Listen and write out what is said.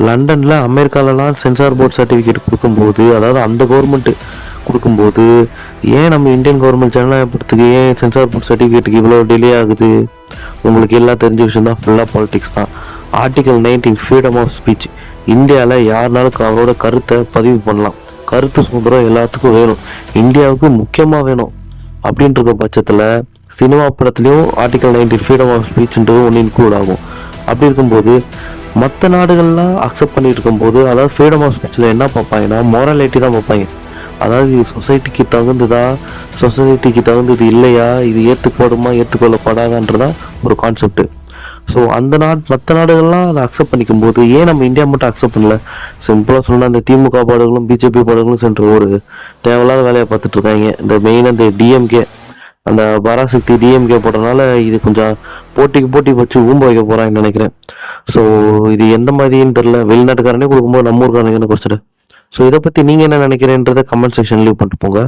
லண்டனில் அமெரிக்காலலாம் sensor board certificate கொடுக்கும்போது, அதாவது அந்த கவர்மெண்ட்டு கொடுக்கும்போது, ஏன் நம்ம இந்தியன் கவர்மெண்ட் ஜனநாயகத்துக்கு ஏன் சென்சார் போர்ட் சர்டிஃபிகேட்டுக்கு இவ்வளோ டிலே ஆகுது? உங்களுக்கு எல்லாம் தெரிஞ்ச விஷயம் தான், ஃபுல்லாக பாலிடிக்ஸ் தான். Article 19 freedom of speech. இந்தியாவில் யாருனாலும் அவரோட கருத்தை பதிவு பண்ணலாம். கருத்து சுதந்திரம் எல்லாத்துக்கும் வேணும், இந்தியாவுக்கு முக்கியமாக வேணும். அப்படின்ற பட்சத்தில் சினிமா படத்துலையும் ஆர்டிகல் 19 ஃப்ரீடம் ஆஃப் ஸ்பீச்ன்றது ஒன்று இன்க்ளூட் ஆகும். அப்படி இருக்கும்போது மற்ற நாடுகள்லாம் அக்செப்ட் பண்ணிட்டு இருக்கும்போது, அதாவது ஃப்ரீடம் ஆஃப் ஸ்பீச்சில் என்ன பார்ப்பாங்கன்னா மொராலிட்டி தான் பார்ப்பாங்க. அதாவது இது சொசைட்டிக்கு தகுந்ததா, சொசைட்டிக்கு தகுந்தது இல்லையா, இது ஏற்றுக்கொள்ளுமா ஏற்றுக்கொள்ளப்படாதான்றதான் ஒரு கான்செப்ட். ஸோ அந்த மற்ற நாடுகள்லாம் அதை அக்செப்ட் பண்ணிக்கும் போது ஏன் நம்ம இந்தியா மட்டும் அக்செப்ட் பண்ணல? சிம்பிளாக சொன்னால் அந்த திமுக பாடுகளும் பிஜேபி பாடுகளும் சென்று ஒரு தேவையில்லாத வேலையை பார்த்துட்டு இருக்காங்க. இந்த மெயின் அந்த டிஎம்கே, அந்த பராசக்தி டிஎம்கே போடுறதுனால இது கொஞ்சம் போட்டி வச்சு ஊம்ப வைக்க போகிறாங்கன்னு நினைக்கிறேன். ஸோ இது எந்த மாதிரின்னு தெரில. வெளிநாட்டுக்காரனே கொடுக்கும்போது நம்ம ஊருக்காரங்க என்ன குறைச்சிடு. ஸோ இதை பற்றி நீங்கள் என்ன நினைக்கிறேன்றதை கமெண்ட் செக்ஷன் லீவ் பண்ணிட்டு போங்க.